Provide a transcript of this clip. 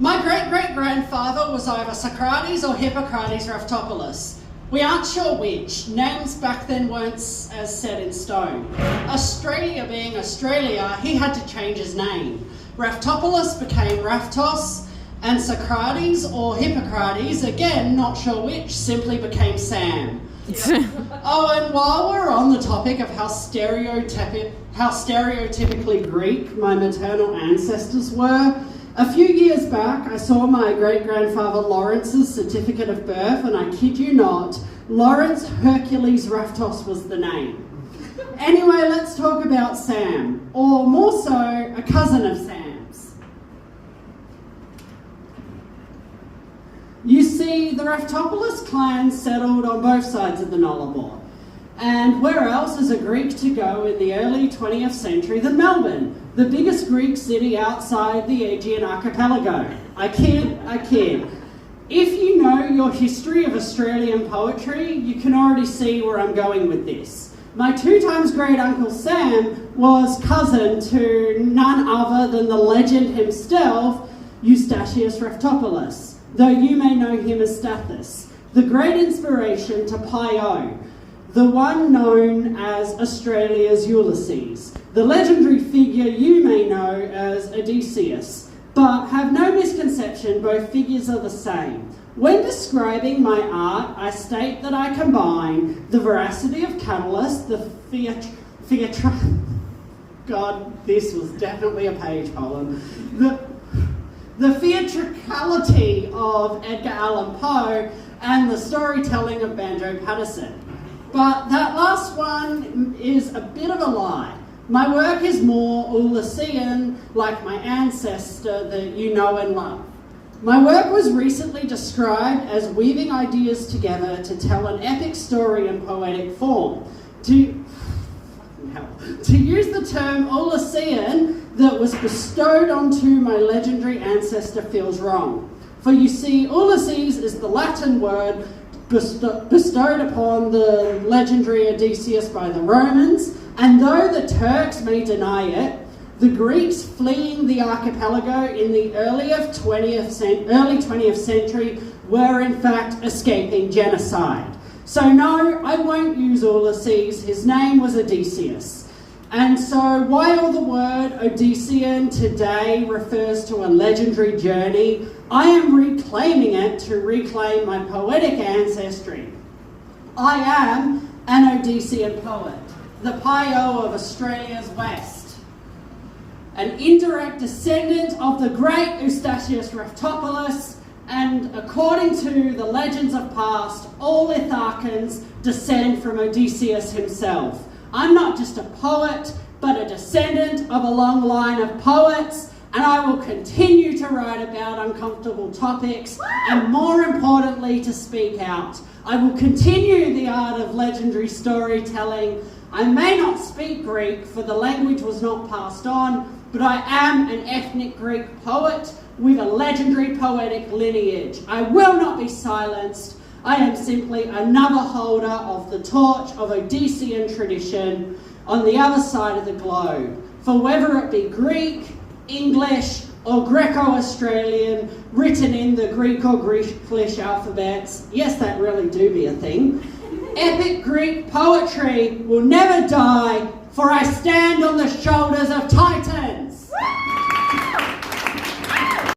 My great-great-grandfather was either Socrates or Hippocrates Raftopoulos. We aren't sure which. Names back then weren't as set in stone. Australia being Australia, he had to change his name. Raftopoulos became Raftos, and Socrates or Hippocrates, again not sure which, simply became Sam. Oh, and while we're on the topic of how stereotypically Greek my maternal ancestors were, a few years back I saw my great-grandfather Lawrence's certificate of birth, and I kid you not, Lawrence Hercules Raftos was the name. Anyway, let's talk about Sam, or more so, a cousin of Sam's. You see, the Raftopoulos clan settled on both sides of the Nullarbor. And where else is a Greek to go in the early 20th century than Melbourne, the biggest Greek city outside the Aegean archipelago? I kid. If you know your history of Australian poetry, you can already see where I'm going with this. My 2 times great uncle Sam was cousin to none other than the legend himself, Eustachius Raftopoulos, though you may know him as Stathis, the great inspiration to Pi-O, the one known as Australia's Ulysses, the legendary figure you may know as Odysseus. But have no misconception, both figures are the same. When describing my art, I state that I combine the veracity of Catalyst, the God, this was definitely a page poem. The theatricality of Edgar Allan Poe and the storytelling of Banjo Paterson. But that last one is a bit of a lie. My work is more Ulyssean, like my ancestor that you know and love. My work was recently described as weaving ideas together to tell an epic story in poetic form. To use the term Ulyssean that was bestowed onto my legendary ancestor feels wrong. For you see, Ulysses is the Latin word bestowed upon the legendary Odysseus by the Romans, and though the Turks may deny it, the Greeks fleeing the archipelago in the early 20th century were in fact escaping genocide. So no, I won't use Ulysses, his name was Odysseus. And so while the word Odyssean today refers to a legendary journey, I am reclaiming it to reclaim my poetic ancestry. I am an Odyssean poet, the Pi-O of Australia's West, an indirect descendant of the great Eustachius Raftopoulos, and according to the legends of past, all Ithacians descend from Odysseus himself. I'm not just a poet, but a descendant of a long line of poets, and I will continue to write about uncomfortable topics, and more importantly, to speak out. I will continue the art of legendary storytelling. I may not speak Greek, for the language was not passed on, but I am an ethnic Greek poet with a legendary poetic lineage. I will not be silenced. I am simply another holder of the torch of Odyssean tradition on the other side of the globe. For whether it be Greek, English, or Greco-Australian, written in the Greek or Greeklish alphabets, yes, that really do be a thing, epic Greek poetry will never die, for I stand on the shoulders of titans.